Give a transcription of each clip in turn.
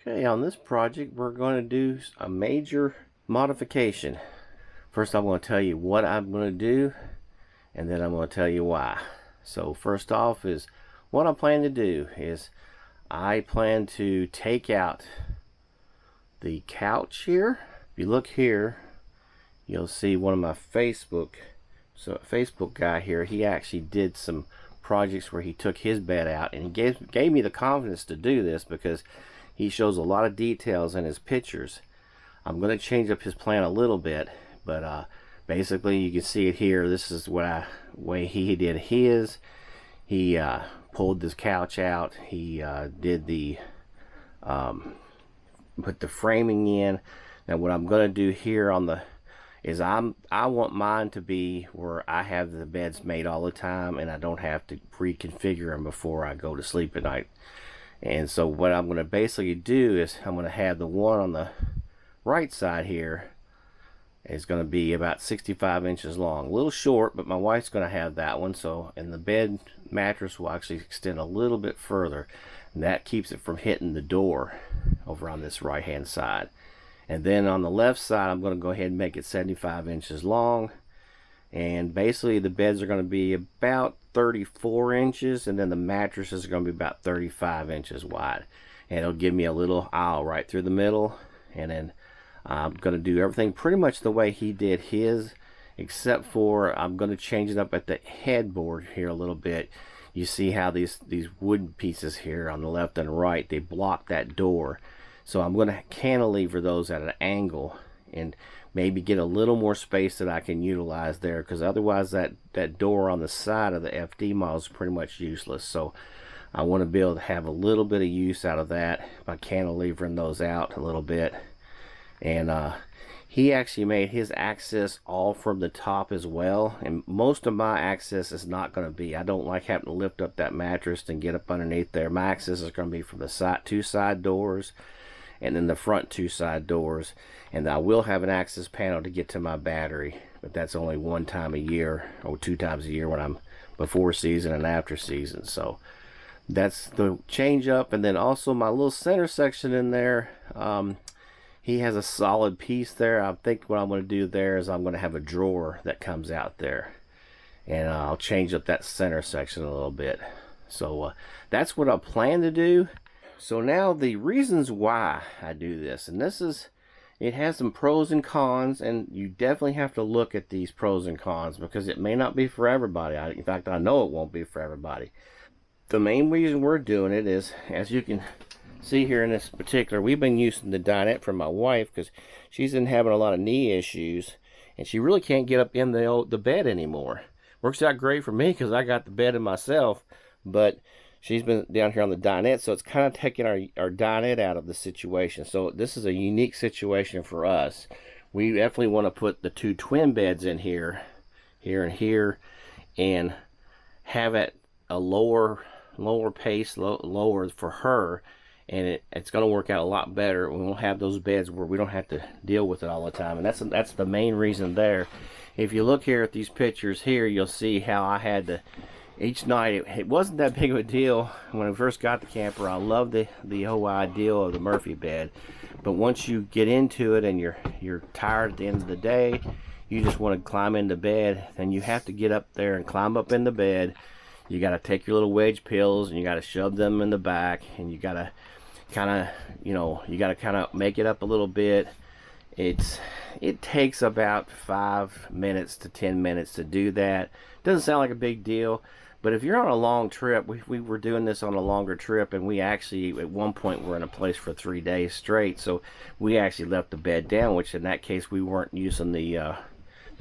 Okay, on this project we're going to do a major modification. First I'm going to tell you what I'm going to do, and then I'm going to tell you why. So first off is what I plan to do is I plan to take out the couch here. If you look here, you'll see one of my Facebook guy here, he actually did some projects where he took his bed out, and he gave me the confidence to do this because he shows a lot of details in his pictures. I'm going to change up his plan a little bit, but basically you can see it here. This is way he did his. He pulled this couch out. He did the put the framing in. Now what I'm going to do here on the is I want mine to be where I have the beds made all the time and I don't have to reconfigure them before I go to sleep at night. And so what I'm going to basically do is I'm going to have the one on the right side here is going to be about 65 inches long. A little short, but my wife's going to have that one. So, and the bed mattress will actually extend a little bit further, and that keeps it from hitting the door over on this right hand side. And then on the left side I'm going to go ahead and make it 75 inches long, and basically the beds are going to be about 34 inches, and then the mattresses are going to be about 35 inches wide, and it'll give me a little aisle right through the middle. And then I'm going to do everything pretty much the way he did his, except for I'm going to change it up at the headboard here a little bit. You see how these wooden pieces here on the left and right, they block that door. So I'm going to cantilever those at an angle and maybe get a little more space that I can utilize there, because otherwise that door on the side of the FD model is pretty much useless. So I want to be able to have a little bit of use out of that by cantilevering those out a little bit. And he actually made his access all from the top as well, and most of my access is not going to be, I don't like having to lift up that mattress and get up underneath there. My access is going to be from the two side doors and then the front two side doors, and I will have an access panel to get to my battery, but that's only one time a year or two times a year when I'm before season and after season. So that's the change up. And then also my little center section in there, he has a solid piece there. I think what I'm going to do there is I'm going to have a drawer that comes out there, and I'll change up that center section a little bit. So that's what I plan to do. So now the reasons why I do this, and it has some pros and cons, and you definitely have to look at these pros and cons because it may not be for everybody. In fact, I know it won't be for everybody. The main reason we're doing it is, as you can see here in this particular, we've been using the dinette for my wife because she's been having a lot of knee issues and she really can't get up in the bed anymore. Works out great for me because I got the bed in myself, but she's been down here on the dinette, so it's kind of taking our dinette out of the situation. So this is a unique situation for us. We definitely want to put the two twin beds in here and here, and have it a lower pace, lower for her, and it's going to work out a lot better. We won't have those beds where we don't have to deal with it all the time, and that's the main reason there. If you look here at these pictures here, you'll see how I had to each night. It wasn't that big of a deal when I first got the camper. I loved the whole idea of the Murphy bed, but once you get into it and you're tired at the end of the day, you just want to climb into bed, and you have to get up there and climb up in the bed. You got to take your little wedge pills and you got to shove them in the back, and you got to kind of make it up a little bit. It takes about 5 minutes to 10 minutes to do that. Doesn't sound like a big deal, but if you're on a long trip, we were doing this on a longer trip, and we actually at one point were in a place for 3 days straight, so we actually left the bed down, which in that case we weren't using the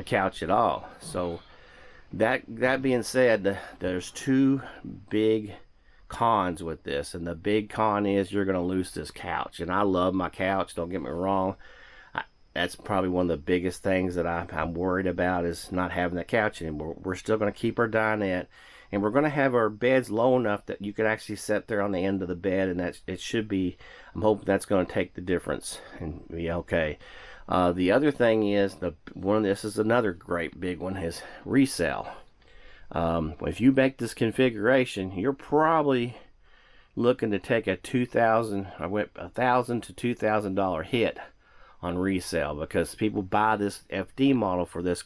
couch at all. So that being said, there's two big cons with this, and the big con is you're going to lose this couch. And I love my couch, don't get me wrong. That's probably one of the biggest things that I'm worried about, is not having the couch anymore. We're still going to keep our dinette, and we're going to have our beds low enough that you could actually sit there on the end of the bed, and it should be, I'm hoping that's going to take the difference and be okay. The other thing is, this is another great big one, is resale. If you make this configuration, you're probably looking to take a $1,000 to $2,000 hit on resale, because people buy this FD model for this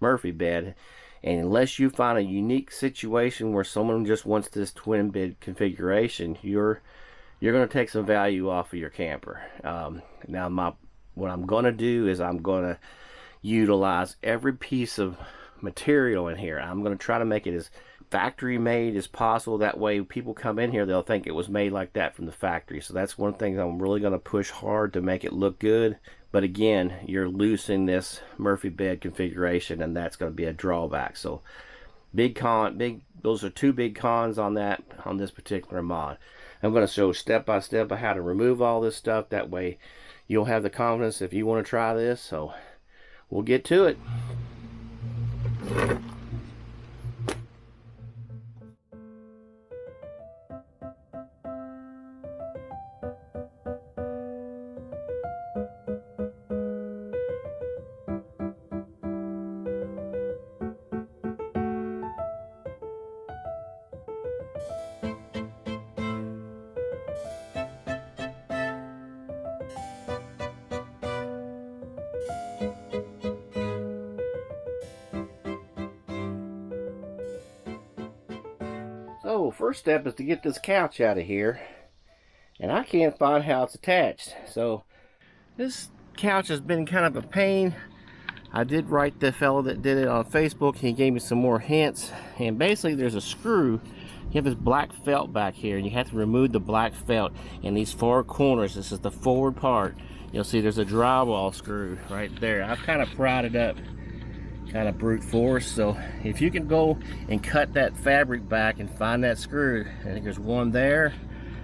Murphy bed, and unless you find a unique situation where someone just wants this twin bed configuration, you're going to take some value off of your camper. Now what I'm going to do is I'm going to utilize every piece of material in here. I'm going to try to make it as factory made as possible. That way people come in here, they'll think it was made like that from the factory. So that's one thing I'm really going to push hard to make it look good. But again, you're losing this Murphy bed configuration, and that's going to be a drawback. So those are two big cons on this particular mod. I'm going to show step by step how to remove all this stuff. That way you'll have the confidence if you want to try this. So we'll get to it. So first step is to get this couch out of here, and I can't find how it's attached. So this couch has been kind of a pain. I did write the fellow that did it on Facebook. He gave me some more hints, and basically there's a screw. You have this black felt back here, and you have to remove the black felt in these four corners. This is the forward part. You'll see there's a drywall screw right there. I've kind of pried it up, kind of brute force. So if you can go and cut that fabric back and find that screw, I think there's one there,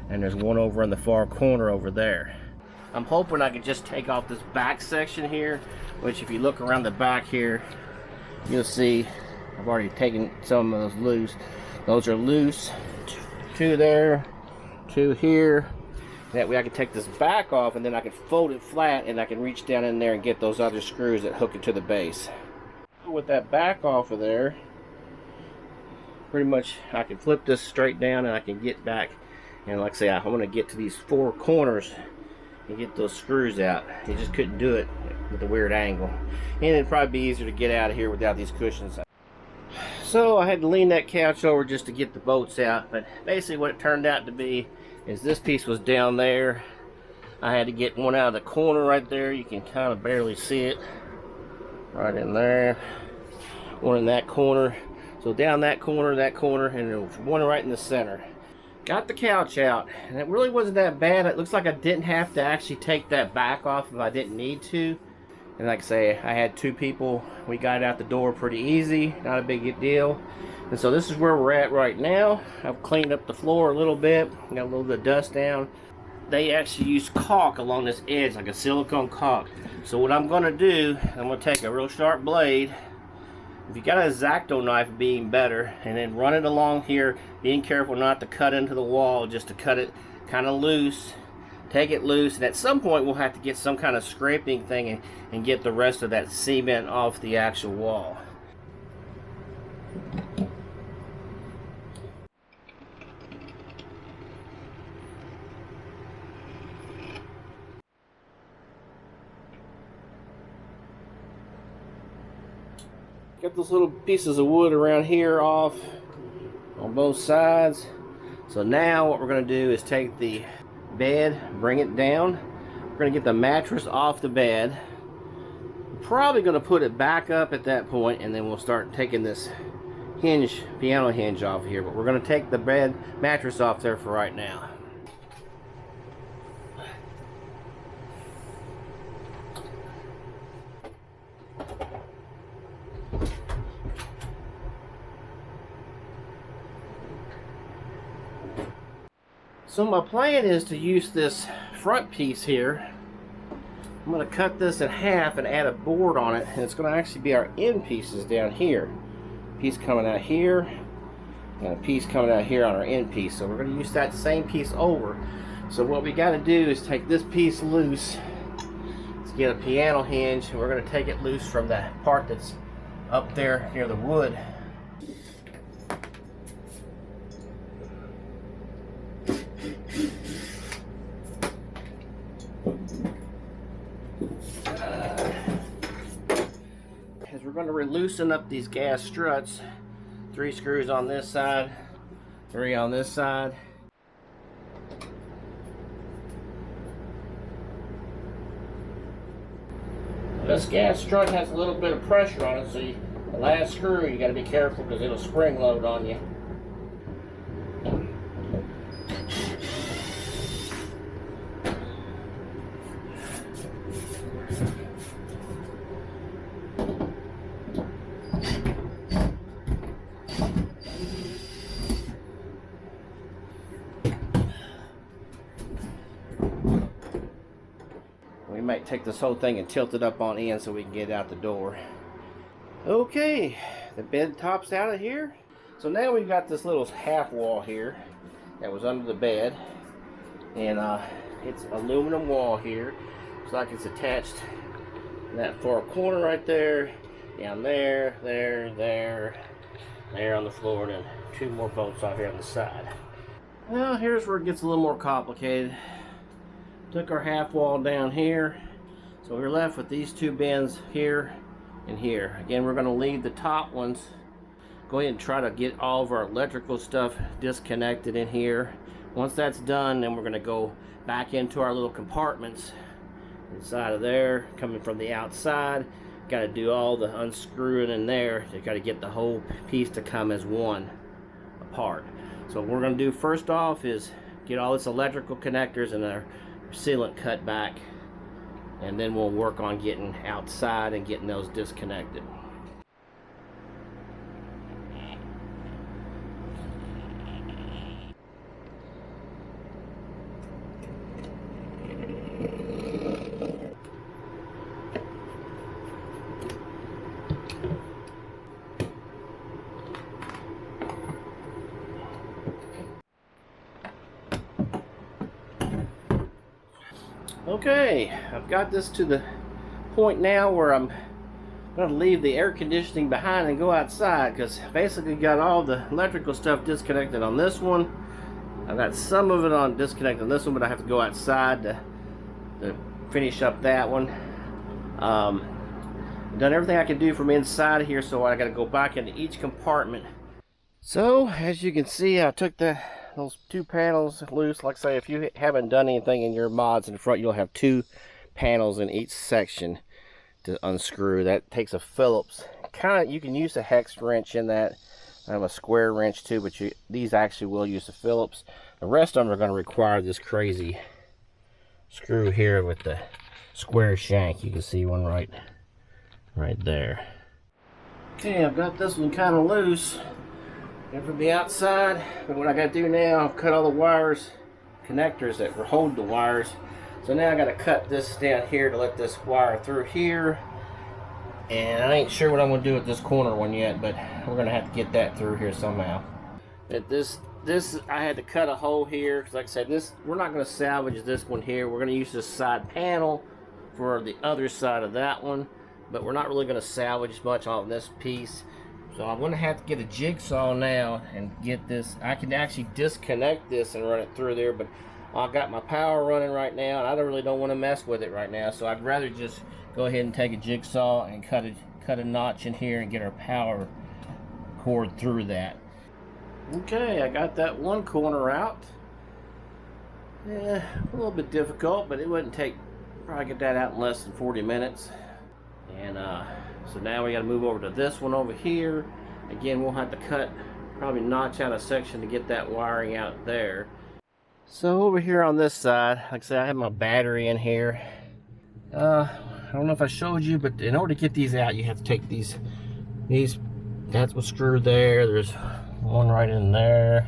and there's one over in the far corner over there. I'm hoping I can just take off this back section here, which if you look around the back here, you'll see I've already taken some of those loose. Those are loose. Two there, two here. That way I can take this back off, and then I can fold it flat, and I can reach down in there and get those other screws that hook it to the base. With that back off of there, pretty much I can flip this straight down, and I can get back, and like I say, I want to get to these four corners and get those screws out. You just couldn't do it with a weird angle, and it'd probably be easier to get out of here without these cushions. So I had to lean that couch over just to get the bolts out, but basically what it turned out to be is this piece was down there. I had to get one out of the corner right there. You can kind of barely see it right in there, one in that corner. So down that corner, and there was one right in the center. Got the couch out, and it really wasn't that bad. It looks like I didn't have to actually take that back off if I didn't need to. And like I say, I had two people. We got it out the door pretty easy, not a big deal. And so this is where we're at right now. I've cleaned up the floor a little bit, got a little bit of dust down. They actually use caulk along this edge, like a silicone caulk. So what I'm going to do, I'm going to take a real sharp blade. If you got an X-Acto knife, it'd be even better. And then run it along here, being careful not to cut into the wall, just to cut it kind of loose. Take it loose, and at some point we'll have to get some kind of scraping thing and get the rest of that cement off the actual wall. Get those little pieces of wood around here off on both sides. So now what we're going to do is take the bed, bring it down. We're going to get the mattress off the bed. We're probably going to put it back up at that point, and then we'll start taking this hinge, piano hinge off here. But we're going to take the bed mattress off there for right now. So my plan is to use this front piece here. I'm going to cut this in half and add a board on it, and it's going to actually be our end pieces down here. Piece coming out here, and a piece coming out here on our end piece. So we're going to use that same piece over. So what we got to do is take this piece loose. Let's get a piano hinge, and we're going to take it loose from that part that's up there near the wood. going to loosen up these gas struts. 3 screws on this side, 3 on this side. This gas strut has a little bit of pressure on it, so the last screw, you got to be careful because it'll spring load on you. We might take this whole thing and tilt it up on end so we can get out the door. Okay, the bed top's out of here. So now we've got this little half wall here that was under the bed. And it's aluminum wall here. It's like it's attached in that far corner right there, down there, there on the floor, and then 2 more bolts out here on the side. Well, here's where it gets a little more complicated. Took our half wall down here, so we're left with these 2 bends here and here. Again, we're going to leave the top ones. Go ahead and try to get all of our electrical stuff disconnected in here. Once that's done, then we're going to go back into our little compartments inside of there, coming from the outside. Got to do all the unscrewing in there. You got to get the whole piece to come as one apart. So what we're going to do first off is get all this electrical connectors and our sealant cut back, and then we'll work on getting outside and getting those disconnected. Okay, I've got this to the point now where I'm going to leave the air conditioning behind and go outside, because basically got all the electrical stuff disconnected on this one. I've got some of it on disconnected on this one, but I have to go outside to finish up that one. Done everything I can do from inside of here, so I got to go back into each compartment. So as you can see, I took those 2 panels loose. Like I say, if you haven't done anything in your mods in the front, you'll have 2 panels in each section to unscrew. That takes a Phillips. You can use a hex wrench in that. I have a square wrench too, but these actually will use the Phillips. The rest of them are going to require this crazy screw here with the square shank. You can see one right there. Okay, I've got this one kind of loose. And from the outside, and what I got to do now, I've cut all the wires, connectors that hold the wires. So now I got to cut this down here to let this wire through here. And I ain't sure what I'm going to do with this corner one yet, but we're going to have to get that through here somehow. This I had to cut a hole here, because like I said, we're not going to salvage this one here. We're going to use this side panel for the other side of that one, but we're not really going to salvage much on this piece. So I'm going to have to get a jigsaw now and get this. I can actually disconnect this and run it through there, but I've got my power running right now, and I really don't want to mess with it right now. So I'd rather just go ahead and take a jigsaw and cut a notch in here and get our power cord through that. Okay, I got that one corner out. Yeah, a little bit difficult, but it wouldn't take, probably get that out in less than 40 minutes. And so now we got to move over to this one over here. Again, we'll have to probably notch out a section to get that wiring out there. So over here on this side, like I said, I have my battery in here. I don't know if I showed you, but in order to get these out, you have to take these, that's what's screwed there. There's one right in there,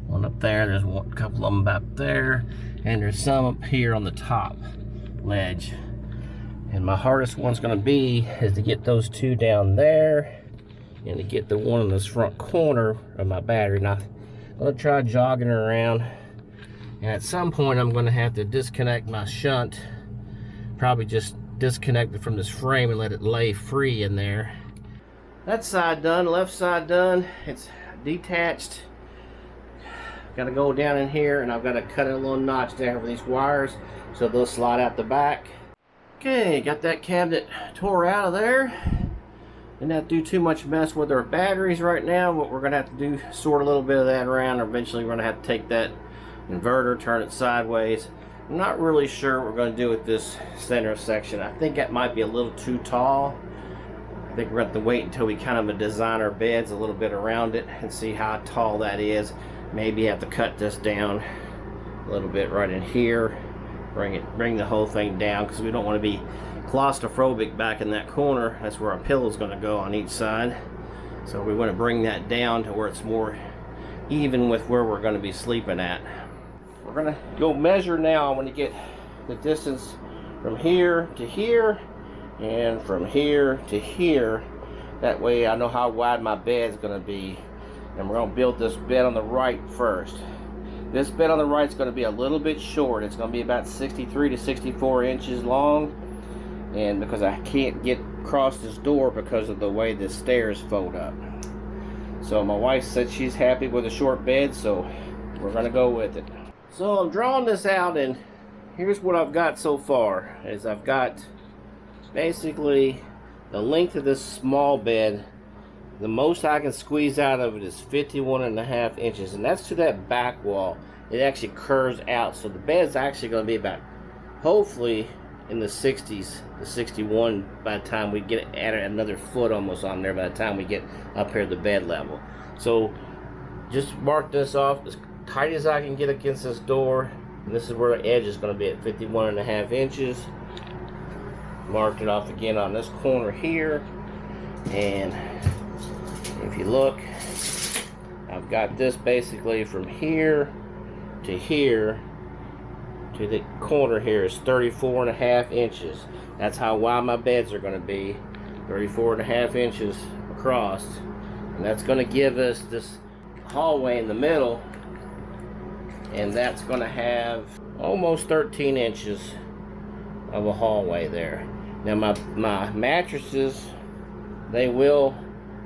one up there. There's a couple of them back there, and there's some up here on the top ledge. And my hardest one's going to be is to get those 2 down there, and to get the one in this front corner of my battery. Now I'm going to try jogging around, and at some point I'm going to have to disconnect my shunt. Probably just disconnect it from this frame and let it lay free in there. That side done, left side done. It's detached. Got to go down in here, and I've got to cut a little notch down for these wires so they'll slide out the back. Okay, got that cabinet tore out of there. Didn't have to do too much mess with our batteries right now, but we're gonna have to do sort a little bit of that around. Eventually we're gonna have to take that inverter, turn it sideways. I'm not really sure what we're gonna do with this center section. I think that might be a little too tall. I think we're going to have to wait until we kind of design our beds a little bit around it and see how tall that is. Maybe have to cut this down a little bit right in here. Bring the whole thing down, because we don't want to be claustrophobic back in that corner. That's where our pillow is going to go on each side. So we want to bring that down to where it's more even with where we're going to be sleeping at. We're going to go measure now. I want to get the distance from here to here and from here to here. That way I know how wide my bed is going to be. And we're going to build this bed on the right first. This bed on the right is going to be a little bit short. It's going to be about 63 to 64 inches long. And because I can't get across this door because of the way the stairs fold up. So my wife said she's happy with a short bed, so we're going to go with it. So I'm drawing this out, and here's what I've got so far. Is I've got basically the length of this small bed. The most I can squeeze out of it is 51.5 inches, and that's to that back wall. It actually curves out, so the bed's actually going to be about, hopefully, in the 60s to 61 by the time we get add another foot almost on there by the time we get up here at the bed level. So just mark this off as tight as I can get against this door, and this is where the edge is going to be at 51.5 inches. Marked it off again on this corner here, and if you look, I've got this basically from here to here to the corner here is 34.5 inches. That's how wide my beds are going to be, 34.5 inches across, and that's going to give us this hallway in the middle, and that's going to have almost 13 inches of a hallway there. Now my mattresses, they will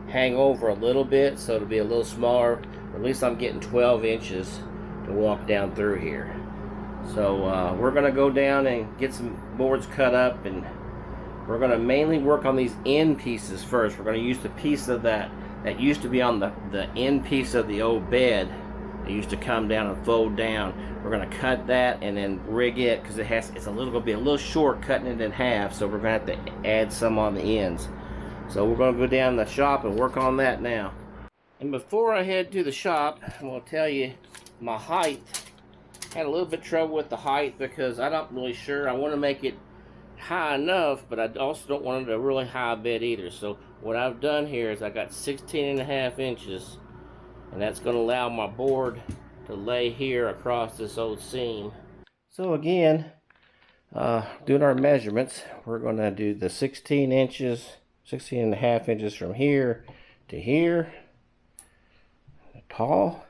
hang over a little bit, so it'll be a little smaller. At least I'm getting 12 inches to walk down through here. So we're going to go down and get some boards cut up, and we're going to mainly work on these end pieces first. We're going to use the piece of that used to be on the end piece of the old bed. It used to come down and fold down. We're going to cut that and then rig it, because it's going to be a little short cutting it in half, so we're going to have to add some on the ends. So we're going to go down to the shop and work on that now. And before I head to the shop, I'm going to tell you my height. Had a little bit of trouble with the height because I'm not really sure. I want to make it high enough, but I also don't want it a really high bed either. So what I've done here is I got 16.5 inches, and that's going to allow my board to lay here across this old seam. So again, doing our measurements, we're going to do the 16 inches, 16.5 inches from here to here, tall.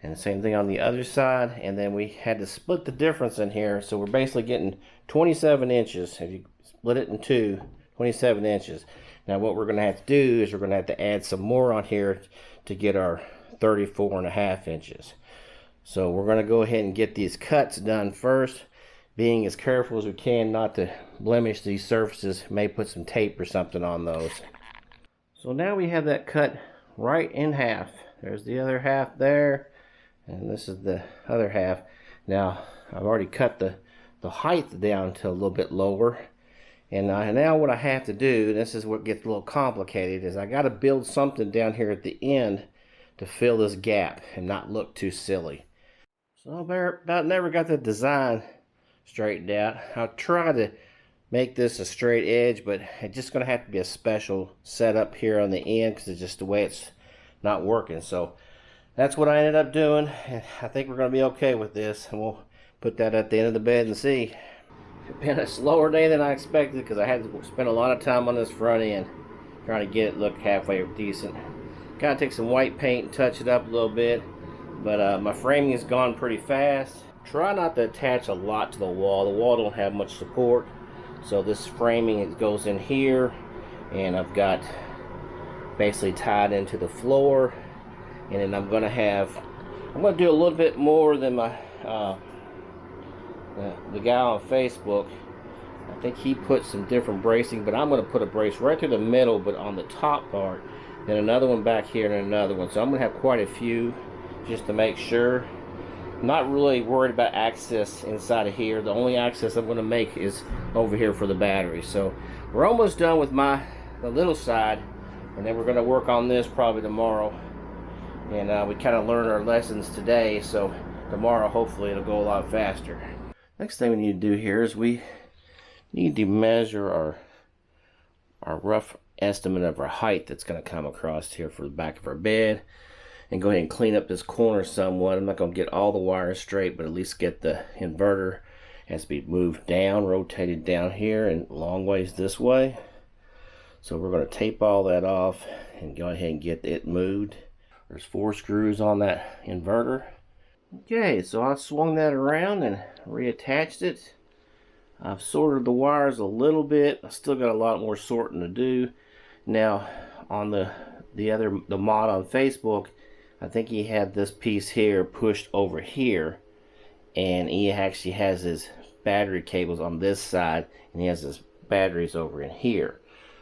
And the same thing on the other side, and then we had to split the difference in here, so we're basically getting 27 inches. If you split it in two, 27 inches. Now what we're going to have to do is we're going to have to add some more on here to get our 34.5 inches. So we're going to go ahead and get these cuts done first, being as careful as we can not to blemish these surfaces. May put some tape or something on those. So now we have that cut right in half. There's the other half there, and this is the other half. Now I've already cut the height down to a little bit lower, and now what I have to do, and this is what gets a little complicated, is I got to build something down here at the end to fill this gap and not look too silly. So I about never got the design straightened out. I'll try to make this a straight edge, but it's just going to have to be a special setup here on the end because it's just the way it's not working. So that's what I ended up doing, and I think we're going to be okay with this, and we'll put that at the end of the bed and see. It's been a slower day than I expected because I had to spend a lot of time on this front end trying to get it look halfway decent. Gotta take some white paint and touch it up a little bit, but my framing has gone pretty fast. Try not to attach a lot to the wall. The wall don't have much support, so this framing, it goes in here, and I've got basically tied into the floor. And then I'm going to do a little bit more than my the guy on Facebook. I think he put some different bracing, but I'm going to put a brace right through the middle, but on the top part, then another one back here and another one. So I'm going to have quite a few just to make sure. I'm not really worried about access inside of here. The only access I'm going to make is over here for the battery. So we're almost done with the little side, and then we're going to work on this probably tomorrow. And we kind of learned our lessons today, so tomorrow hopefully it'll go a lot faster. Next thing we need to do here is we need to measure our rough estimate of our height that's going to come across here for the back of our bed, and go ahead and clean up this corner somewhat. I'm not going to get all the wires straight, but at least get the inverter has to be moved down, rotated down here and long ways this way. So we're going to tape all that off and go ahead and get it moved. There's 4 screws on that inverter. Okay, so I swung that around and reattached it. I've sorted the wires a little bit. I still got a lot more sorting to do. Now, on the mod on Facebook, I think he had this piece here pushed over here, and he actually has his battery cables on this side, and he has his batteries over in here.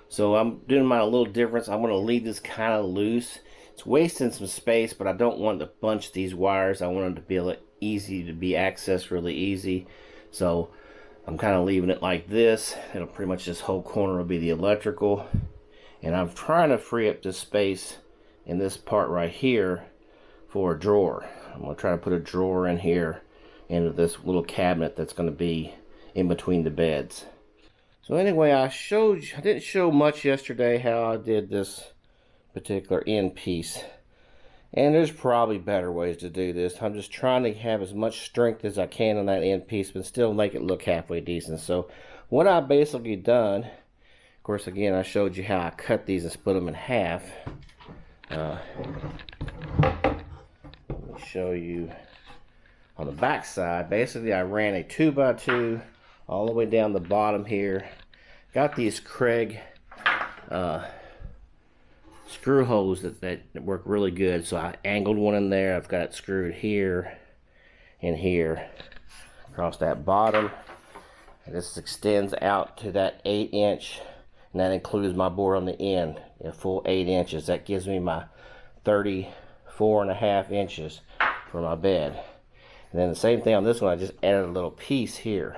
So I'm doing mine a little different. I'm going to leave this kind of loose. It's wasting some space, but I don't want to bunch these wires. I want them to be easy to be accessed, really easy. So I'm kind of leaving it like this. It'll pretty much, this whole corner will be the electrical. And I'm trying to free up this space in this part right here for a drawer. I'm going to try to put a drawer in here into this little cabinet that's going to be in between the beds. So anyway, I didn't show much yesterday how I did this particular end piece, and there's probably better ways to do this. I'm just trying to have as much strength as I can on that end piece, but still make it look halfway decent. So what I've basically done, of course, again, I showed you how I cut these and split them in half. Let me show you on the back side. Basically, I ran a 2x2 all the way down the bottom here. Got these Craig screw holes that work really good. So I angled one in there. I've got it screwed here and here across that bottom. And this extends out to that 8-inch, and that includes my board on the end, a full 8 inches. That gives me my 34.5 inches for my bed. And then the same thing on this one, I just added a little piece here.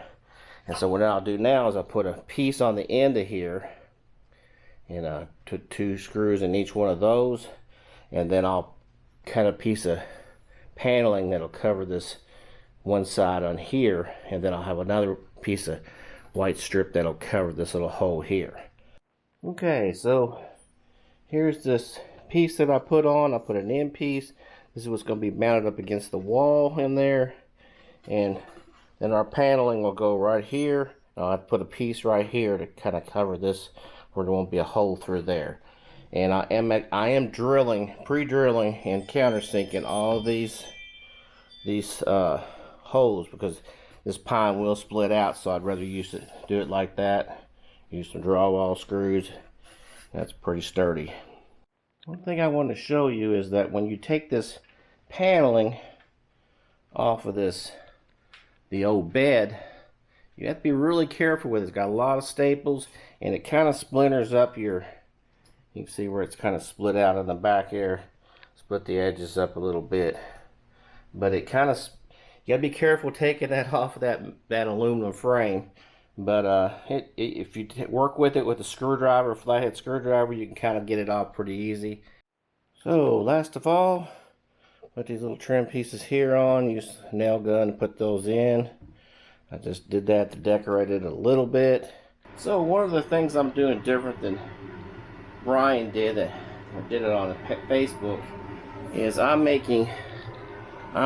And so what I'll do now is I'll put a piece on the end of here, and 2 screws in each one of those, and then I'll cut a piece of paneling that'll cover this one side on here, and then I'll have another piece of white strip that'll cover this little hole here. Okay, so here's this piece that I put on. I put an end piece. This is what's going to be mounted up against the wall in there, and then our paneling will go right here. I put a piece right here to kind of cover this, where there won't be a hole through there. And I am drilling, pre-drilling and countersinking all these holes, because this pine will split out, so I'd rather do it like that. Use some drywall screws. That's pretty sturdy. One thing I want to show you is that when you take this paneling off of the old bed, you have to be really careful with it. It's got a lot of staples, and it kind of splinters up you can see where it's kind of split out in the back here. Split the edges up a little bit. But it kind of, you gotta be careful taking that off of that aluminum frame. But if you work with it with a screwdriver, flathead screwdriver, you can kind of get it off pretty easy. So last of all, put these little trim pieces here on. Use a nail gun to put those in. I just did that to decorate it a little bit. So one of the things I'm doing different than Brian did, I did it on Facebook, is I'm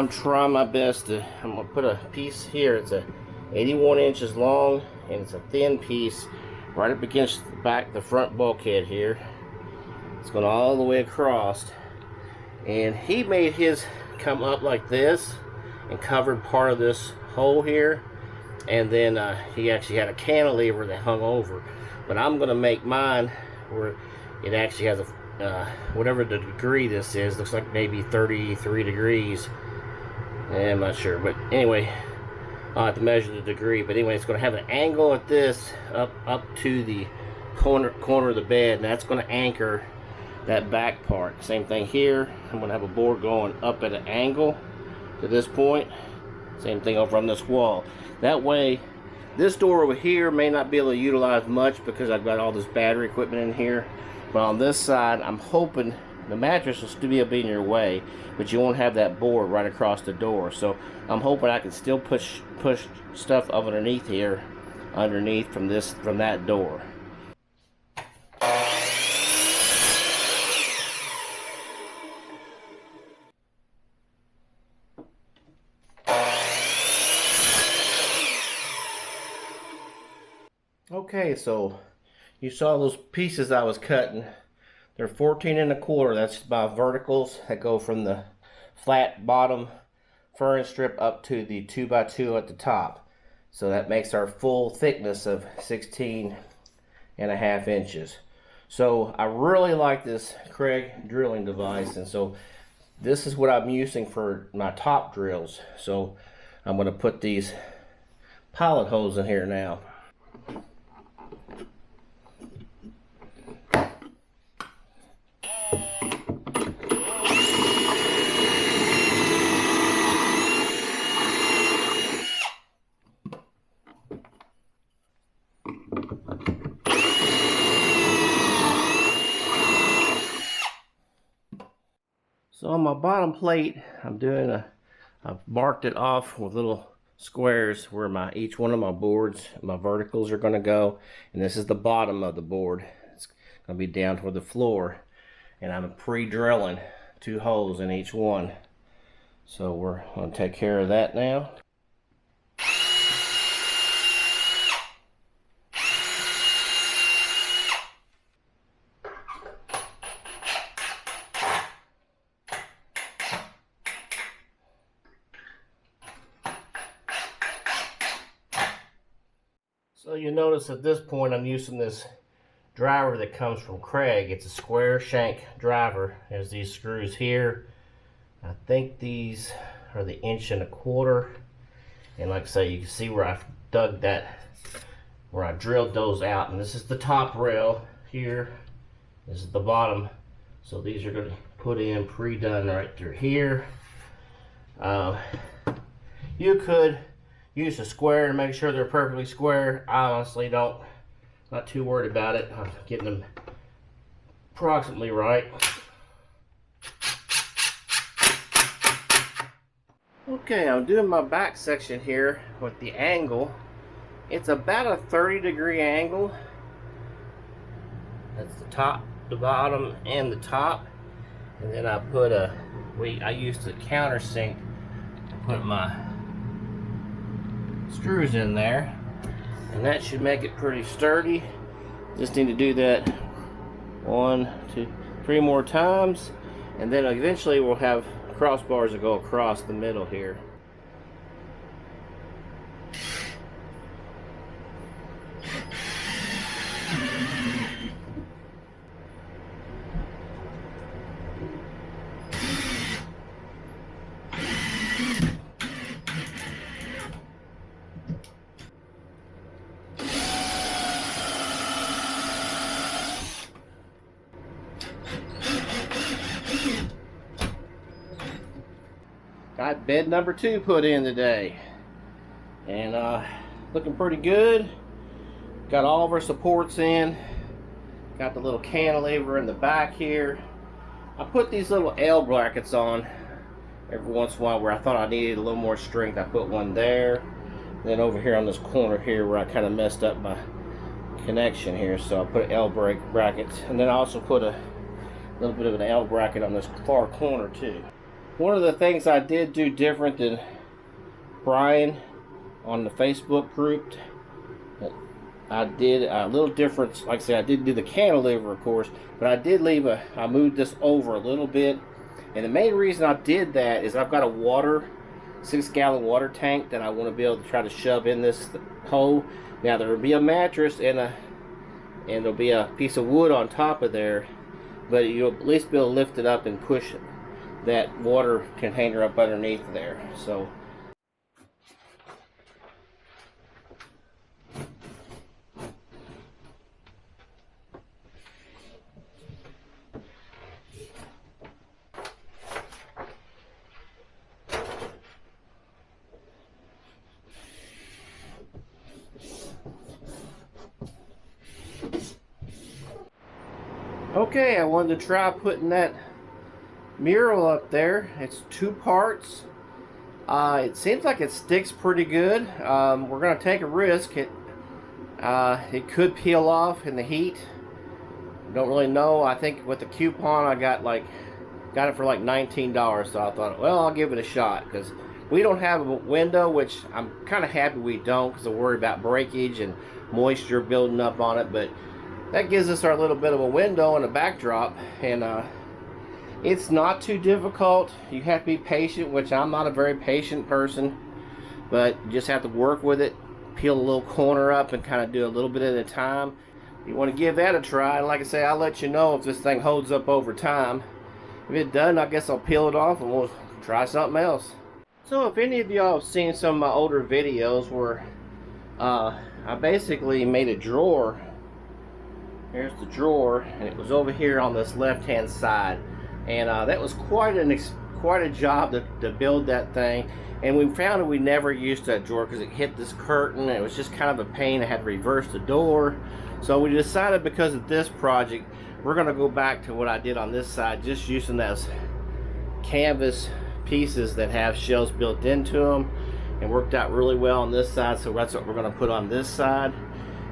trying my best to, I'm going to put a piece here. It's a 81 inches long, and it's a thin piece right up against the front bulkhead here. It's going all the way across, and he made his come up like this and covered part of this hole here, and then he actually had a cantilever that hung over. But I'm going to make mine where it actually has a whatever the degree this is, looks like maybe 33 degrees. I'm not sure, but anyway, I'll have to measure the degree, but anyway, it's going to have an angle at this up to the corner of the bed, and that's going to anchor that back part. Same thing here. I'm going to have a board going up at an angle to this point. Same thing over on this wall. That way, this door over here may not be able to utilize much because I've got all this battery equipment in here. But on this side, I'm hoping the mattress will still be able to be in your way, but you won't have that board right across the door. So I'm hoping I can still push stuff up underneath here, from that door. Okay, so you saw those pieces I was cutting. They're 14 1/4. That's my verticals that go from the flat bottom furniture strip up to the 2x2 at the top. So that makes our full thickness of 16.5 inches. So I really like this Kreg drilling device, and so this is what I'm using for my top drills. So I'm going to put these pilot holes in here now. So on my bottom plate, I've marked it off with little squares where each one of my boards, my verticals are going to go, and this is the bottom of the board. It's going to be down toward the floor, and I'm pre-drilling 2 holes in each one. So we're going to take care of that now. So you notice at this point I'm using this driver that comes from Kreg. It's a square shank driver. There's these screws here. I think these are the 1.25 inches. And like I say, you can see where I dug that, where I drilled those out. And this is the top rail here. This is the bottom. So these are going to put in pre-done right through here. You could use a square to make sure they're perfectly square. I honestly not too worried about it. I'm getting them approximately right. Okay, I'm doing my back section here with the angle. It's about a 30-degree angle. That's the top, the bottom, and the top. And then I put I used the countersink to put my screws in there, and that should make it pretty sturdy. Just need to do that 1, 2, 3 more times, and then eventually we'll have crossbars that go across the middle here. Got bed number 2 put in today, and looking pretty good. Got all of our supports in. Got the little cantilever in the back here. I put these little L brackets on every once in a while where I thought I needed a little more strength. I put one there. Then over here on this corner here where I kind of messed up my connection here, so I put L brackets, and then I also put a little bit of an L bracket on this far corner too. One of the things I did do different than Brian on the Facebook group, I did a little difference. Like I said, I didn't do the cantilever, of course, but I did I moved this over a little bit. And the main reason I did that is I've got a 6-gallon water tank that I want to be able to try to shove in this hole. Now there will be a mattress and there'll be a piece of wood on top of there, but you'll at least be able to lift it up and push that water container up underneath there. So Okay, I wanted to try putting that mural up there. It's 2 parts. It seems like it sticks pretty good. We're gonna take a risk. It could peel off in the heat. Don't really know. I think with the coupon I got it for like $19, so I thought, well, I'll give it a shot, because we don't have a window, which I'm kind of happy we don't, because I worry about breakage and moisture building up on it. But that gives us our little bit of a window and a backdrop, and it's not too difficult. You have to be patient, which I'm not a very patient person, but you just have to work with it, peel a little corner up and kind of do a little bit at a time. You want to give that a try, and like I say, I'll let you know if this thing holds up over time. If it doesn't, I guess I'll peel it off and we'll try something else. So if any of y'all have seen some of my older videos where I basically made a drawer. Here's the drawer, and it was over here on this left-hand side, and that was quite a job to build that thing. And we found that we never used that drawer because it hit this curtain, and it was just kind of a pain. I had to reverse the door. So we decided, because of this project, we're going to go back to what I did on this side, just using those canvas pieces that have shelves built into them, and worked out really well on this side. So that's what we're going to put on this side.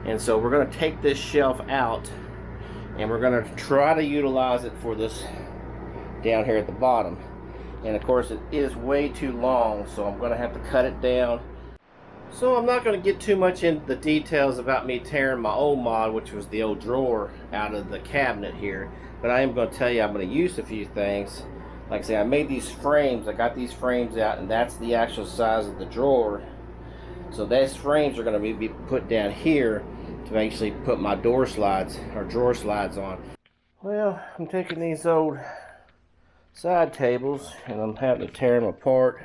And so we're going to take this shelf out, and we're going to try to utilize it for this down here at the bottom. And of course it is way too long, so I'm going to have to cut it down. So I'm not going to get too much into the details about me tearing my old mod, which was the old drawer, out of the cabinet here. But I am going to tell you I'm going to use a few things. Like I say, I made these frames. I got these frames out, and that's the actual size of the drawer. So these frames are going to be put down here to actually put my door slides or drawer slides on. Well, I'm taking these old side tables and I'm having to tear them apart,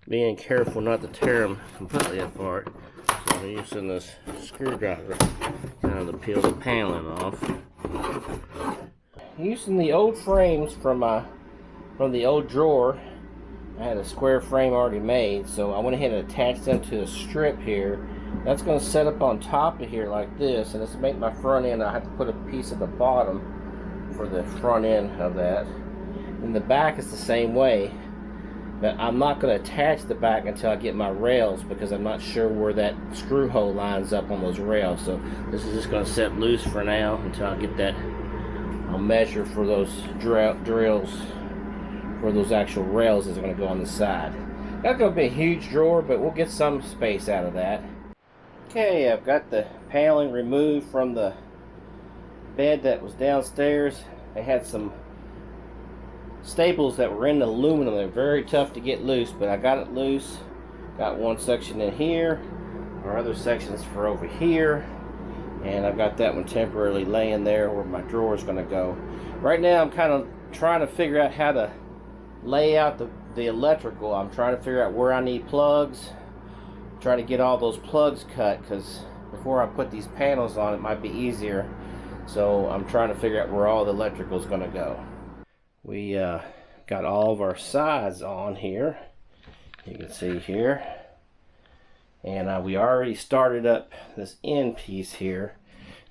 being careful not to tear them completely apart. So I'm using this screwdriver kind of to peel the paneling off. Using the old frames from the old drawer. I had a square frame already made, so I went ahead and attached them to a strip here. That's going to set up on top of here like this, and this will make my front end. I have to put a piece at the bottom for the front end of that. And the back is the same way, but I'm not going to attach the back until I get my rails, because I'm not sure where that screw hole lines up on those rails. So this is just going to set loose for now until I get that. I'll measure for those drills where those actual rails is going to go on the side. Not going to be a huge drawer, but we'll get some space out of that. Okay, I've got the paneling removed from the bed that was downstairs. I had some staples that were in the aluminum. They're very tough to get loose, but I got it loose. Got one section in here, our other sections for over here, and I've got that one temporarily laying there where my drawer is going to go. Right now I'm kind of trying to figure out how to lay out the electrical. I'm trying to figure out where I need plugs, try to get all those plugs cut, because before I put these panels on it might be easier. So I'm trying to figure out where all the electrical is going to go. We got all of our sides on here, you can see here, and we already started up this end piece here,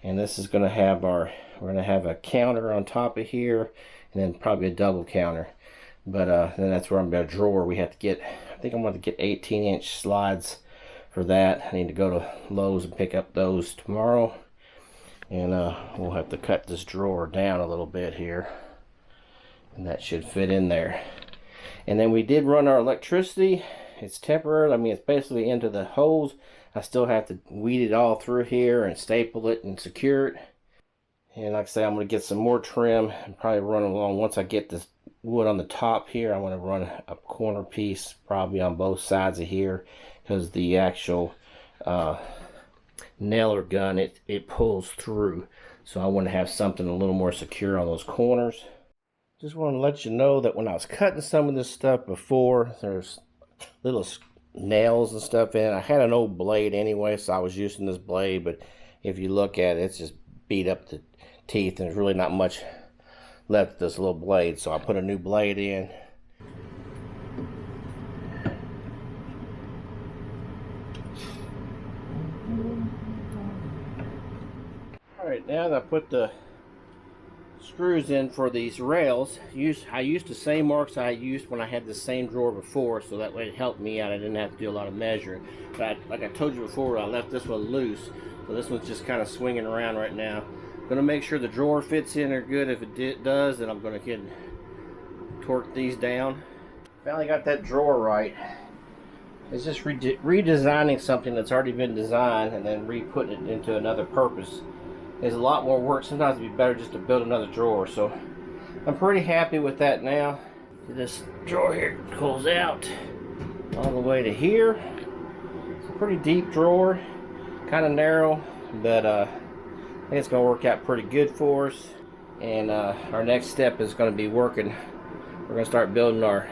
and this is going to have we're going to have a counter on top of here, and then probably a double counter. But then that's where I'm going to drawer. We have to get, I think I'm going to get 18-inch slides for that. I need to go to Lowe's and pick up those tomorrow, and we'll have to cut this drawer down a little bit here, and that should fit in there. And then we did run our electricity. It's temporary. I mean, it's basically into the holes. I still have to weed it all through here and staple it and secure it. And like I say, I'm going to get some more trim and probably run along. Once I get this wood on the top here, I want to run a corner piece probably on both sides of here, because the actual nailer gun, it pulls through. So I want to have something a little more secure on those corners. Just want to let you know that when I was cutting some of this stuff before, there's little nails and stuff in it. I had an old blade anyway, so I was using this blade, but if you look at it, it's just beat up the teeth, and there's really not much left of this little blade, so I put a new blade in. Alright, now that I put the screws in for these rails. I used the same marks I used when I had the same drawer before, so that way it helped me out. I didn't have to do a lot of measuring. But like I told you before, I left this one loose, so this one's just kind of swinging around right now. I'm gonna make sure the drawer fits in there good. If it does, then I'm gonna get torque these down. Finally got that drawer right. It's just redesigning something that's already been designed and then re-putting it into another purpose. There's a lot more work. Sometimes it'd be better just to build another drawer. So I'm pretty happy with that now. This drawer here pulls out all the way to here. It's a pretty deep drawer, kind of narrow, but I think it's going to work out pretty good for us. And our next step is going to be working. We're going to start building our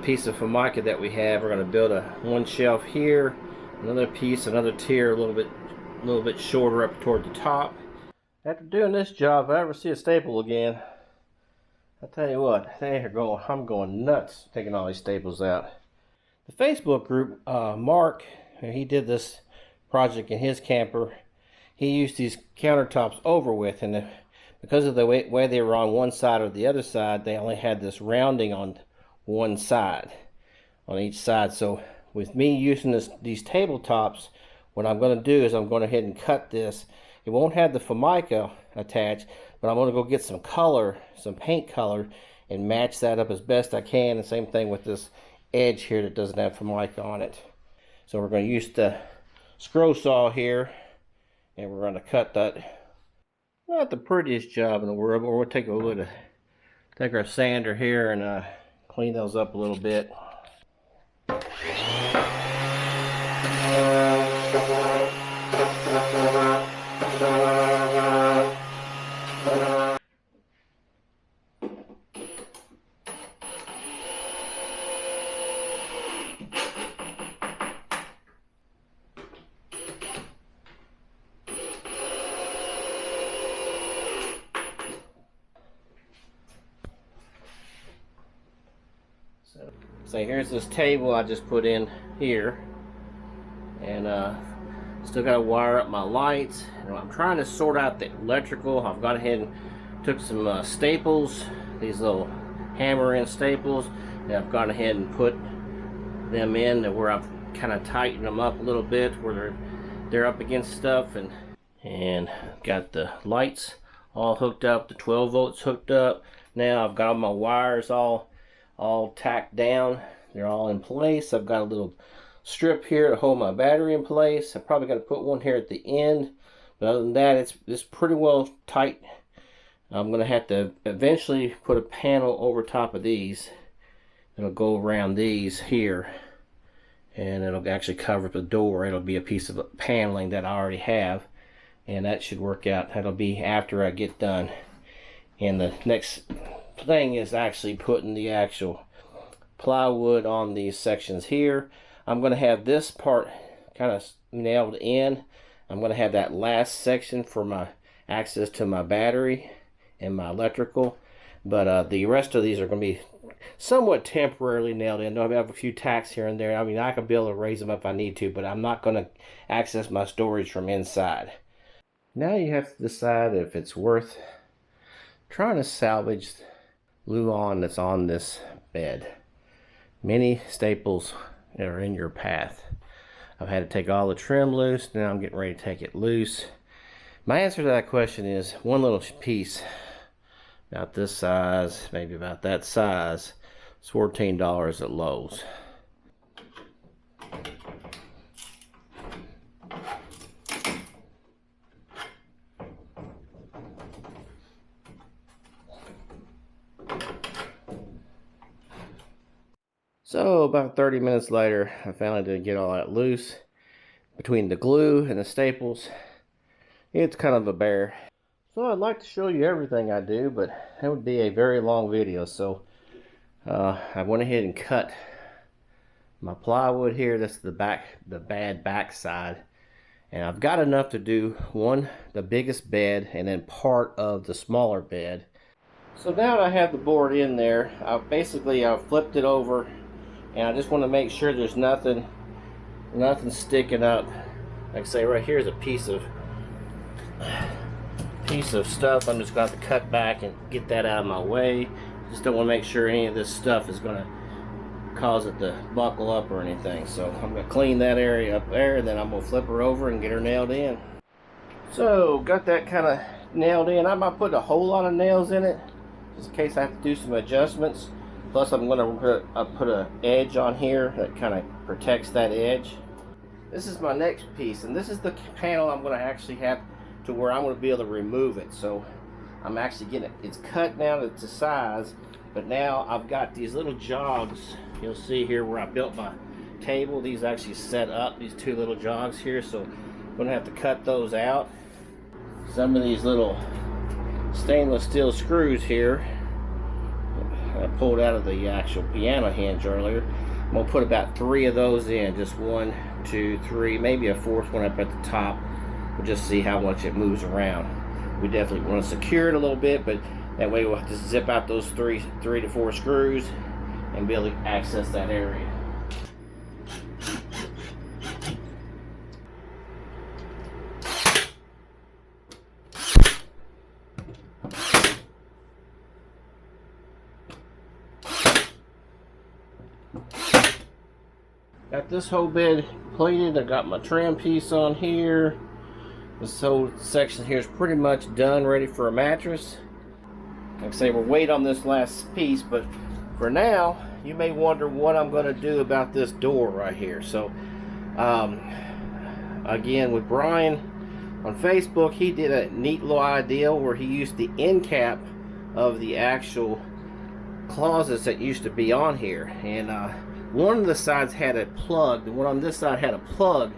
piece of Formica that we have. We're going to build one shelf here, another piece, another tier, a little bit shorter up toward the top. After doing this job, if I ever see a staple again, I tell you what, I'm going nuts taking all these staples out. The Facebook group, Mark, he did this project in his camper. He used these countertops over with, and because of the way they were on one side or the other side, they only had this rounding on one side, on each side. So with me using these tabletops, what I'm going to do is I'm going to go ahead and cut this. It won't have the Formica attached, but I'm going to go get some color, some paint color, and match that up as best I can. And same thing with this edge here that doesn't have Formica on it. So we're going to use the scroll saw here, and we're going to cut that. Not the prettiest job in the world, but we'll take our sander here and clean those up a little bit. So here's this table I just put in here, and still got to wire up my lights. And I'm trying to sort out the electrical. I've gone ahead and took some staples, these little hammer-in staples, and I've gone ahead and put them in to where I've kind of tightened them up a little bit where they're up against stuff, and got the lights all hooked up, the 12 volts hooked up. Now I've got all my wires all tacked down. They're all in place. I've got a little strip here to hold my battery in place. I probably got to put one here at the end, but other than that, it's pretty well tight. I'm gonna have to eventually put a panel over top of these. It'll go around these here, and it'll actually cover the door. It'll be a piece of paneling that I already have, and that should work out. That'll be after I get done. And the next thing is actually putting the actual plywood on these sections here. I'm going to have this part kind of nailed in. I'm going to have that last section for my access to my battery and my electrical, but the rest of these are going to be somewhat temporarily nailed in. I have a few tacks here and there. I mean, I can be able to raise them if I need to, but I'm not going to access my storage from inside. Now you have to decide if it's worth trying to salvage luan that's on this bed. Many staples are in your path. I've had to take all the trim loose. Now I'm getting ready to take it loose. My answer to that question is one little piece about this size, maybe about that size. It's $14 at Lowe's. So about 30 minutes later, I finally did get all that loose. Between the glue and the staples, it's kind of a bear. So I'd like to show you everything I do, but that would be a very long video. So I went ahead and cut my plywood here. That's the bad back side. And I've got enough to do the biggest bed, and then part of the smaller bed. So now that I have the board in there, I've flipped it over. And I just want to make sure there's nothing sticking up. Like I say, right here is a piece of piece of stuff. I'm just going to have to cut back and get that out of my way. Just don't want to make sure any of this stuff is going to cause it to buckle up or anything. So I'm going to clean that area up there, and then I'm going to flip her over and get her nailed in. So got that kind of nailed in. I'm not putting a whole lot of nails in it, just in case I have to do some adjustments. Plus I'm going to put an edge on here that kind of protects that edge. This is my next piece, and this is the panel I'm going to actually have to where I'm going to be able to remove it. So I'm actually getting it. It's cut down to size, but now I've got these little jogs. You'll see here where I built my table. These actually set up, these two little jogs here. So I'm going to have to cut those out. Some of these little stainless steel screws here I pulled out of the actual piano hinge earlier. I'm going to put about 3 of those in. Just 1, 2, 3, maybe a 4th one up at the top. We'll just see how much it moves around. We definitely want to secure it a little bit, but that way we'll have to zip out those 3 to 4 screws and be able to access that area. Got this whole bed completed. I got my trim piece on here. This whole section here is pretty much done, ready for a mattress. Like I say, we're waiting on this last piece, but for now, you may wonder what I'm going to do about this door right here. So, again, with Brian on Facebook, he did a neat little idea where he used the end cap of the actual closets that used to be on here. And one of the sides had a plug, the one on this side had a plug.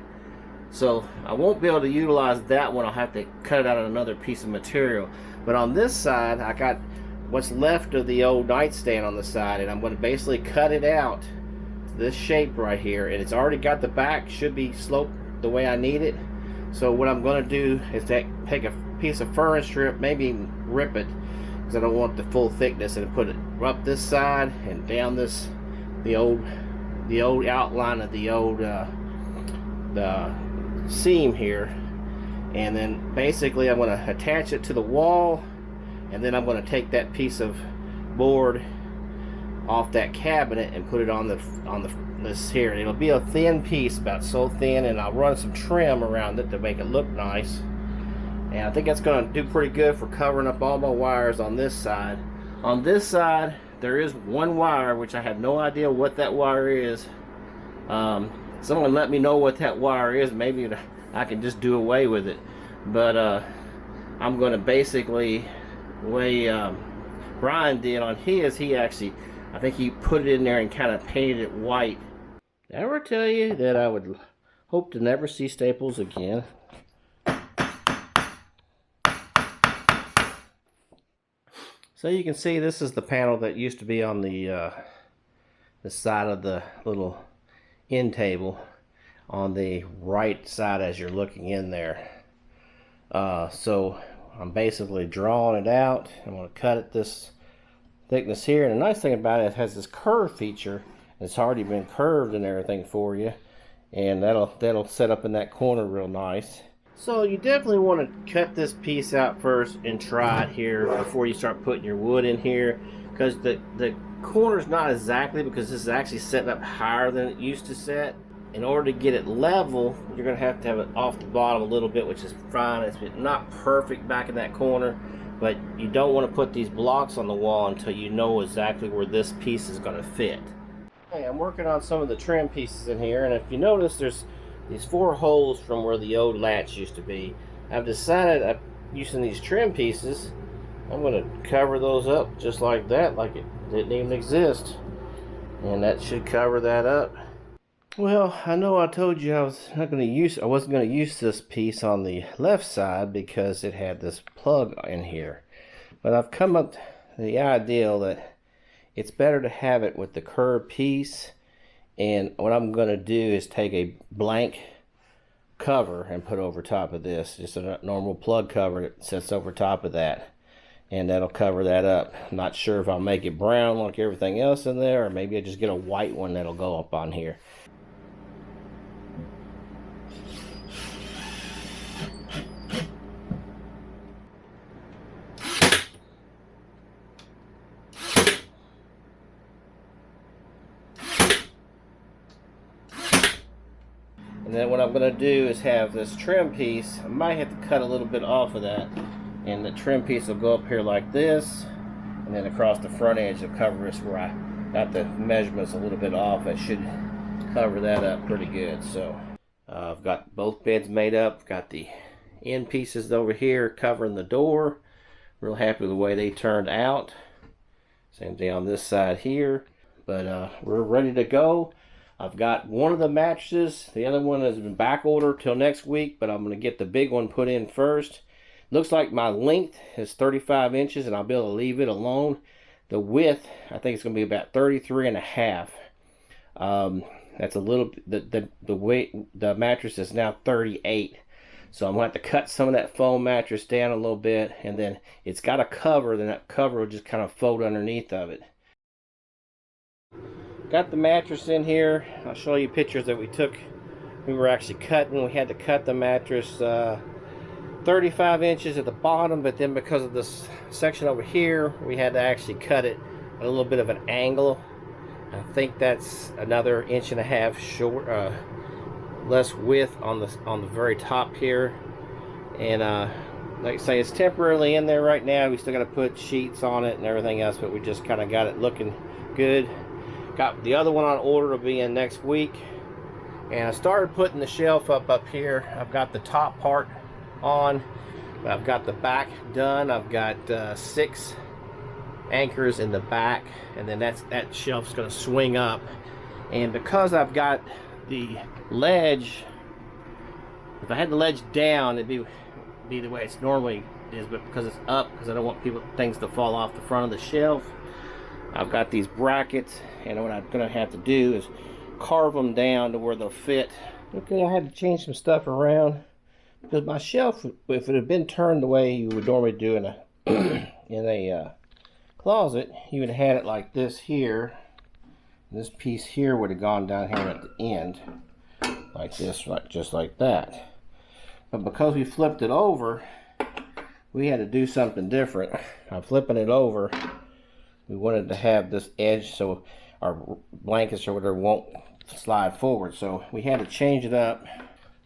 So I won't be able to utilize that one. I'll have to cut it out of another piece of material. But on this side, I got what's left of the old nightstand on the side, and I'm going to basically cut it out to this shape right here. And it's already got the back, should be sloped the way I need it. So what I'm going to do is take a piece of furring strip, maybe even rip it, because I don't want the full thickness, and put it up this side and down this, the old outline of the old the seam here. And then basically I'm going to attach it to the wall, and then I'm going to take that piece of board off that cabinet and put it on this here. It'll be a thin piece, about so thin, and I'll run some trim around it to make it look nice. And I think that's going to do pretty good for covering up all my wires on this side. On this side, there is one wire which I have no idea what that wire is. Someone let me know what that wire is. Maybe I can just do away with it. But I'm going to basically, the way Brian did on his, he actually, I think he put it in there and kind of painted it white. Did I ever tell you that I would hope to never see staples again? So you can see this is the panel that used to be on the side of the little end table on the right side as you're looking in there. So I'm basically drawing it out. I'm going to cut it this thickness here. And the nice thing about it has this curve feature. It's already been curved and everything for you. And that'll set up in that corner real nice. So you definitely want to cut this piece out first and try it here before you start putting your wood in here, because the corner's not exactly, because this is actually setting up higher than it used to set. In order to get it level, you're going to have it off the bottom a little bit, which is fine. It's not perfect back in that corner, but you don't want to put these blocks on the wall until you know exactly where this piece is going to fit. Okay, I'm working on some of the trim pieces in here, and if you notice, there's these 4 holes from where the old latch used to be. I've decided, using these trim pieces, I'm going to cover those up just like that, like it didn't even exist. And that should cover that up. Well, I know I told you I wasn't going to use this piece on the left side because it had this plug in here. But I've come up with the idea that it's better to have it with the curved piece. And what I'm going to do is take a blank cover and put over top of this. Just a normal plug cover that sits over top of that. And that'll cover that up. I'm not sure if I'll make it brown like everything else in there, or maybe I just get a white one that'll go up on here. And then what I'm going to do is have this trim piece. I might have to cut a little bit off of that, and the trim piece will go up here like this, and then across the front edge will cover this where I got the measurements a little bit off. That should cover that up pretty good. So I've got both beds made up. Got the end pieces over here covering the door. Real happy with the way they turned out. Same thing on this side here. But we're ready to go. I've got one of the mattresses. The other one has been back ordered till next week, but I'm going to get the big one put in first. Looks like my length is 35 inches, and I'll be able to leave it alone. The width, I think it's going to be about 33 and a half. That's a little, the weight, the mattress is now 38. So I'm going to have to cut some of that foam mattress down a little bit, and then it's got a cover, then that cover will just kind of fold underneath of it. Got the mattress in here. I'll show you pictures that we took. We were actually cutting. We had to cut the mattress 35 inches at the bottom, but then because of this section over here, we had to actually cut it at a little bit of an angle. I think that's another 1.5 inches short, less width on the very top here. And like I say, it's temporarily in there right now. We still got to put sheets on it and everything else, but we just kind of got it looking good. Got the other one on order to be in next week. And I started putting the shelf up here. I've got the top part on. I've got the back done. I've got 6 anchors in the back, and then that shelf's going to swing up. And because I've got the ledge, if I had the ledge down, it'd be the way it's normally is, but because it's up, because I don't want things to fall off the front of the shelf, I've got these brackets, and what I'm going to have to do is carve them down to where they'll fit. Okay, I had to change some stuff around because my shelf, if it had been turned the way you would normally do in a closet, you would have had it like this here. This piece here would have gone down here at the end, like this, right, just like that. But because we flipped it over, we had to do something different. I'm flipping it over. We wanted to have this edge so our blankets or whatever won't slide forward. So we had to change it up.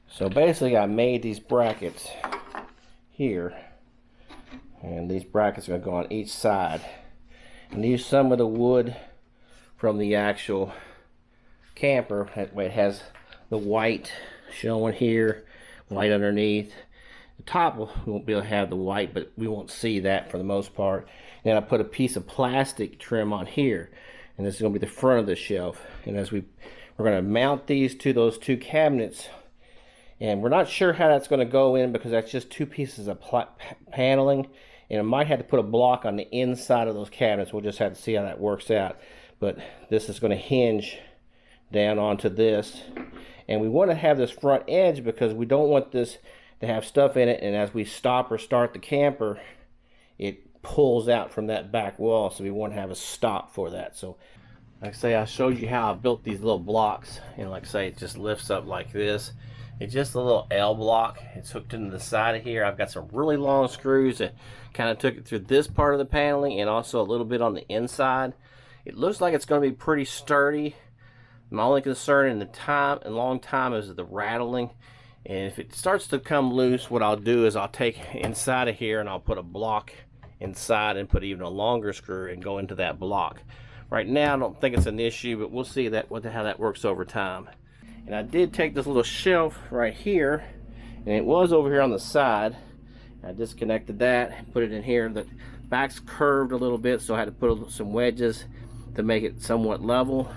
So basically I made these brackets here. And these brackets are going to go on each side. And use some of the wood from the actual camper. It has the white showing here, white underneath. The top won't be able to have the white, but we won't see that for the most part. Then I put a piece of plastic trim on here, and this is going to be the front of the shelf. And as we're going to mount these to those 2 cabinets, and we're not sure how that's going to go in because that's just 2 pieces of paneling, and I might have to put a block on the inside of those cabinets. We'll just have to see how that works out. But this is going to hinge down onto this, and we want to have this front edge because we don't want this to have stuff in it, and as we stop or start the camper, it pulls out from that back wall, so we want to have a stop for that. So like I say, I showed you how I built these little blocks, and like I say, it just lifts up like this. It's just a little L block. It's hooked into the side of here. I've got some really long screws that kind of took it through this part of the paneling and also a little bit on the inside. It looks like it's going to be pretty sturdy. My only concern in the long time is the rattling. And if it starts to come loose, what I'll do is I'll take inside of here and I'll put a block inside and put even a longer screw and go into that block. Right now I don't think it's an issue, but we'll see how that works over time. And I did take this little shelf right here, and it was over here on the side. I disconnected that and put it in here. The back's curved a little bit, so I had to put some wedges to make it somewhat level.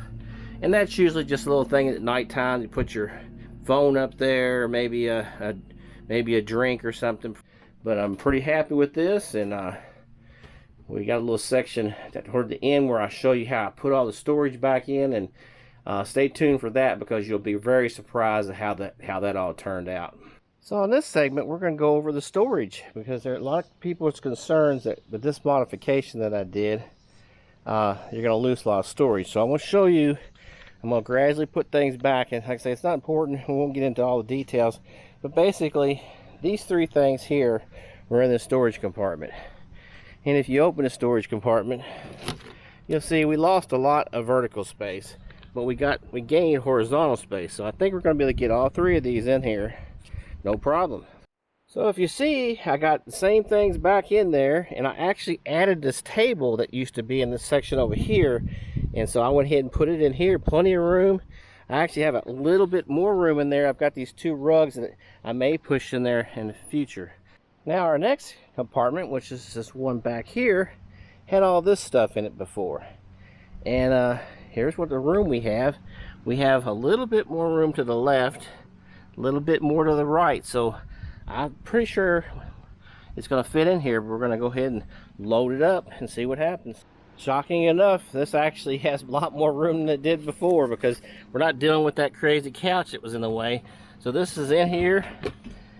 And that's usually just a little thing at nighttime. You put your phone up there, maybe a drink or something. But I'm pretty happy with this, and we got a little section toward the end where I show you how I put all the storage back in, and stay tuned for that because you'll be very surprised at how that all turned out. So in this segment, we're going to go over the storage because there are a lot of people's concerns that with this modification that I did, you're going to lose a lot of storage. So I'm going to show you. I'm going to gradually put things back, and like I say, it's not important. We won't get into all the details, but basically these 3 things here were in the storage compartment. And if you open the storage compartment, you'll see we lost a lot of vertical space. but we gained horizontal space. So I think we're going to be able to get all three of these in here, no problem. So if you see, I got the same things back in there, and I actually added this table that used to be in this section over here, and so I went ahead and put it in here. Plenty of room. I actually have a little bit more room in there. I've got these two rugs that I may push in there in the future. Now our next compartment, which is this one back here, had all this stuff in it before. And here's what the room we have. We have a little bit more room to the left, a little bit more to the right. So I'm pretty sure it's going to fit in here, but we're going to go ahead and load it up and see what happens. Shocking enough, this actually has a lot more room than it did before, because we're not dealing with that crazy couch that was in the way. So this is in here,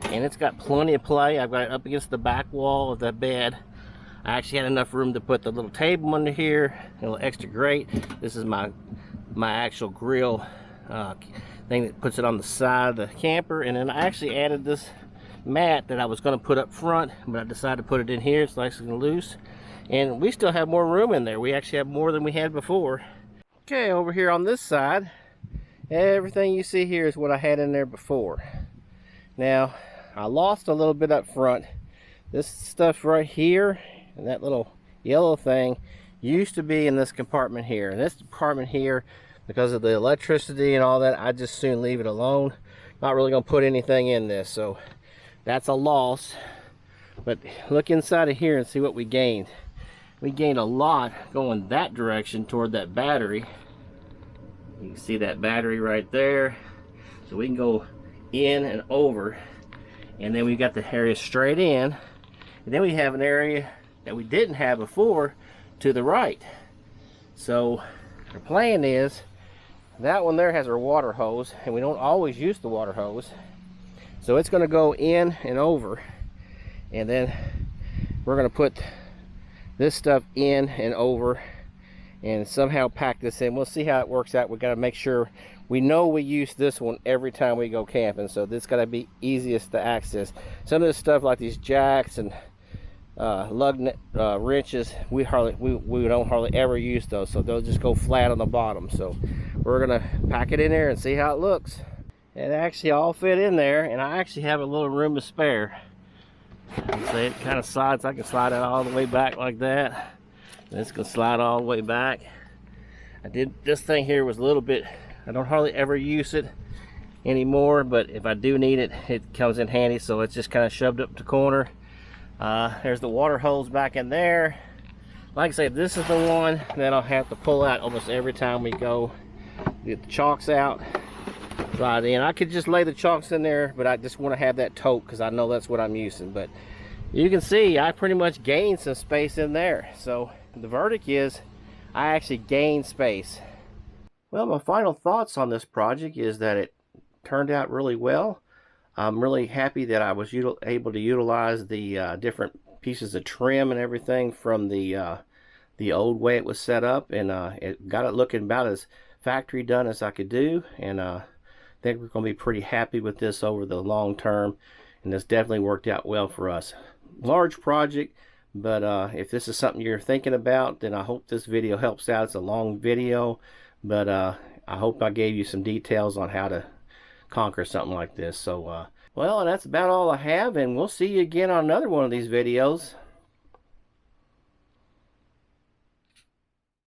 and it's got plenty of play. I've got it up against the back wall of the bed. I actually had enough room to put the little table under here, a little extra grate. This is my actual grill thing that puts it on the side of the camper. And then I actually added this mat that I was going to put up front, but I decided to put it in here. It's nice and loose, and we still have more room in there. We actually have more than we had before. Okay, over here on this side, everything you see here is what I had in there before. Now I lost a little bit up front. This stuff right here and that little yellow thing used to be in this compartment here, and this compartment here, because of the electricity and all that, I just soon leave it alone. Not really going to put anything in this, so that's a loss. But look inside of here and see what we gained. We gained a lot going that direction toward that battery. You can see that battery right there. So we can go in and over, and then we've got the area straight in, and then we have an area that we didn't have before to the right. So our plan is, that one there has our water hose, and we don't always use the water hose. So it's going to go in and over, and then we're going to put this stuff in and over and somehow pack this in. We'll see how it works out. We got to make sure we know we use this one every time we go camping, so this got to be easiest to access. Some of this stuff like these jacks and lug wrenches, we don't hardly ever use those, so they'll just go flat on the bottom. So we're gonna pack it in there and see how it looks. It actually all fit in there, and I actually have a little room to spare. So it kind of slides. I can slide it all the way back like that, and it's gonna slide all the way back. This thing here was a little bit, I don't hardly ever use it anymore, but if I do need it, it comes in handy. So it's just kind of shoved up the corner. There's the water hose back in there. Like I said, this is the one that I'll have to pull out almost every time we go. Get the chocks out, right in. I could just lay the chocks in there, but I just want to have that tote because I know that's what I'm using. But you can see I pretty much gained some space in there. So the verdict is I actually gained space. Well, my final thoughts on this project is that it turned out really well. I'm really happy that I was able to utilize the different pieces of trim and everything from the old way it was set up, and it got it looking about as factory done as I could do. And I think we're going to be pretty happy with this over the long term, and this definitely worked out well for us. Large project, but if this is something you're thinking about, then I hope this video helps out. It's a long video, but I hope I gave you some details on how to conquer something like this. So well, and that's about all I have, and we'll see you again on another one of these videos.